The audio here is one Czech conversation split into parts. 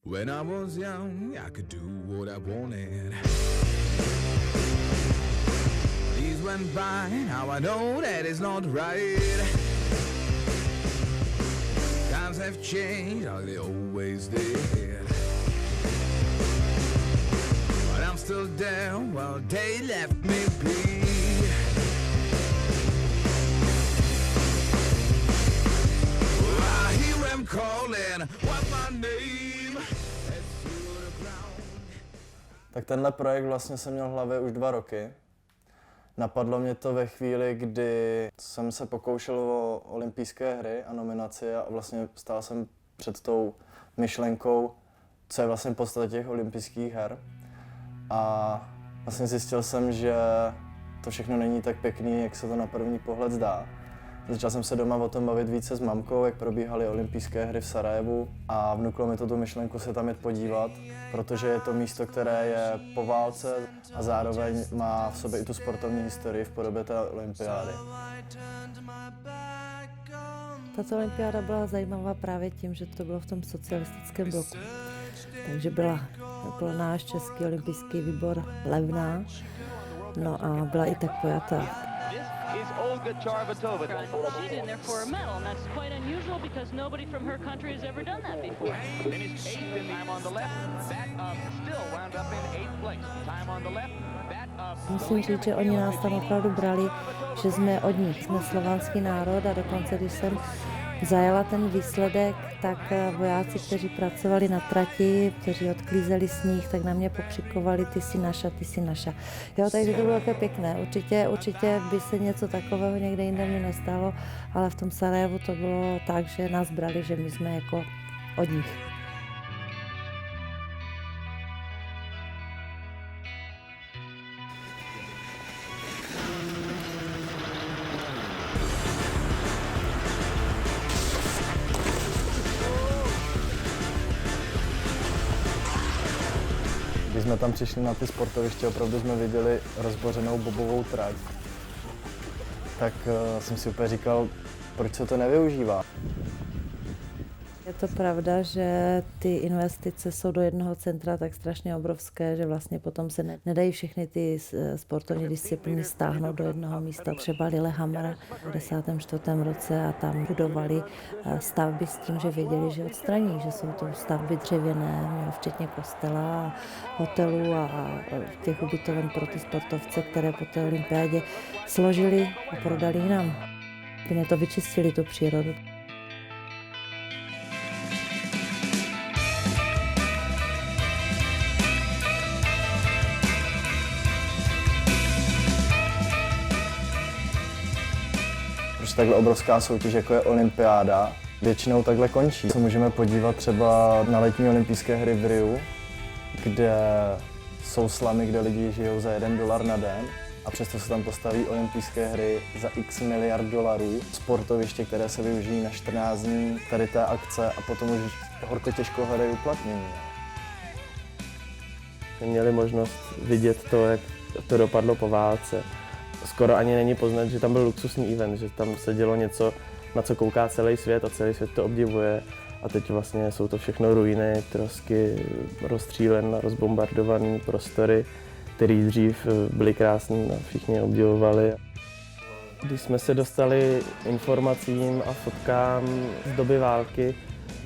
When I was young, I could do what I wanted. These went by, now I know that it's not right. Times have changed, like they always did. But I'm still there, well, they left me be. I hear them calling, what's my name? Tak tenhle projekt vlastně jsem měl v hlavě už 2 roky. Napadlo mě to ve chvíli, kdy jsem se pokoušel o olympijské hry a nominaci a vlastně stál jsem před tou myšlenkou, co je vlastně podstata těch olympijských her. A vlastně zjistil jsem, že to všechno není tak pěkný, jak se to na první pohled zdá. Začal jsem se doma o tom bavit více s mamkou, jak probíhaly olympijské hry v Sarajevu a vnuklo mi to tu myšlenku se tam jít podívat, protože je to místo, které je po válce a zároveň má v sobě i tu sportovní historii v podobě té olympiády. Tato olympiáda byla zajímavá právě tím, že to bylo v tom socialistickém bloku. Takže byla pro náš český olympijský výbor levná, no a byla i tak pojatá. Olga Charbatova. She's in there for a medal, and that's quite unusual because nobody from her country has ever done that before. Finished 8th in time on the left. That still wound up in 8th place. Time on the left. Musím říct, že oni nás tam opravdu brali, že jsme od nich, jsme slovanský národ a dokonce, když jsem zajela ten výsledek, tak vojáci, kteří pracovali na trati, kteří odklízeli sníh, tak na mě pokřikovali, ty jsi naša, ty jsi naša. Jo, takže to bylo také pěkné. Určitě by se něco takového někde jinde mi nestalo, ale v tom Sarajevu to bylo tak, že nás brali, že my jsme jako od nich. Když jsme tam přišli na ty sportoviště, opravdu jsme viděli rozbořenou bobovou trať. Tak jsem si úplně říkal, proč se to nevyužívá. Je to pravda, že ty investice jsou do jednoho centra tak strašně obrovské, že vlastně potom se nedají všechny ty sportovní disciplíny stáhnout do jednoho místa. Třeba Lillehammer v 1954. roce a tam budovali stavby s tím, že věděli, že odstraní, že jsou to stavby dřevěné, včetně kostela, hotelů a těch ubytoven pro ty sportovce, které po té olympiádě složili a prodali jinam. Úplně to vyčistili, tu přírodu. Protože takhle obrovská soutěž, jako je olympiáda, většinou takhle končí. Se můžeme podívat třeba na letní olympijské hry v Riu, kde jsou slamy, kde lidi žijou za $1 na den a přesto se tam postaví olympijské hry za x miliard dolarů. Sportoviště, které se využijí na 14 dní tady té akce a potom už horko těžko hledají uplatnění. Měli možnost vidět to, jak to dopadlo po válce. Skoro ani není poznat, že tam byl luxusní event, že tam se dělo něco, na co kouká celý svět a celý svět to obdivuje. A teď vlastně jsou to všechno ruiny, trosky, rozstřílené, rozbombardované prostory, které dřív byly krásné a všichni je obdivovali. Když jsme se dostali informacím a fotkám z doby války,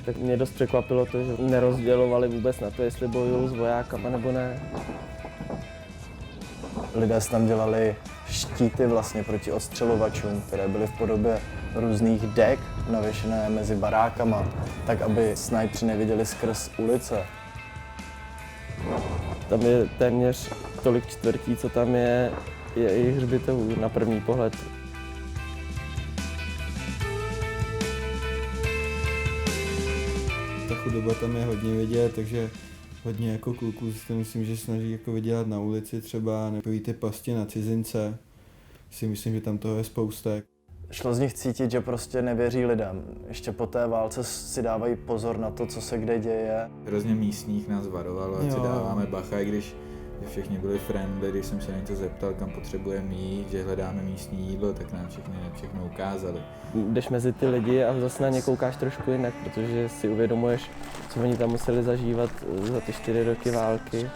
tak mě dost překvapilo to, že nerozdělovali vůbec na to, jestli bojují s vojákama nebo ne. Lidé si tam dělali štíty vlastně proti odstřelovačům, které byly v podobě různých dek navěšené mezi barákama, tak aby snajpři neviděli skrz ulice. Tam je téměř tolik čtvrtí, co tam je i hřbitovů na první pohled. Ta chudoba tam je hodně vidět, takže hodně jako kluků si to myslím, že snaží jako vydělat na ulici třeba, nebo ty pasti na cizince. Si myslím, že tam toho je spousta. Šlo z nich cítit, že prostě nevěří lidem. Ještě po té válce si dávají pozor na to, co se kde děje. Hrozně místních nás varovalo, ať si dáváme bacha, i když že všichni byli friendly, když jsem se na něco zeptal, kam potřebujeme jít, že hledáme místní jídlo, tak nám všechno ukázali. Jdeš mezi ty lidi a zase na ně koukáš trošku jinak, protože si uvědomuješ, co oni tam museli zažívat za ty 4 roky války.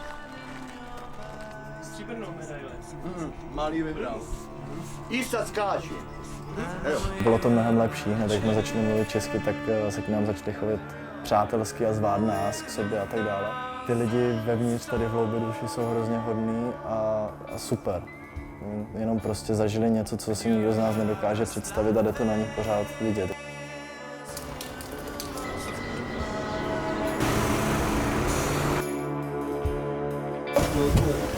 Malý vybral. Jísta skáči. Bylo to mnohem lepší, hned jak jsme začali mluvit česky, tak se k nám začali chovat přátelsky a zvát nás k sobě a tak dále. Ty lidi vevnitř tady v hloubi duši jsou hrozně hodní a super. Jenom prostě zažili něco, co si nikdo z nás nedokáže představit a jde to na nich pořád vidět. No,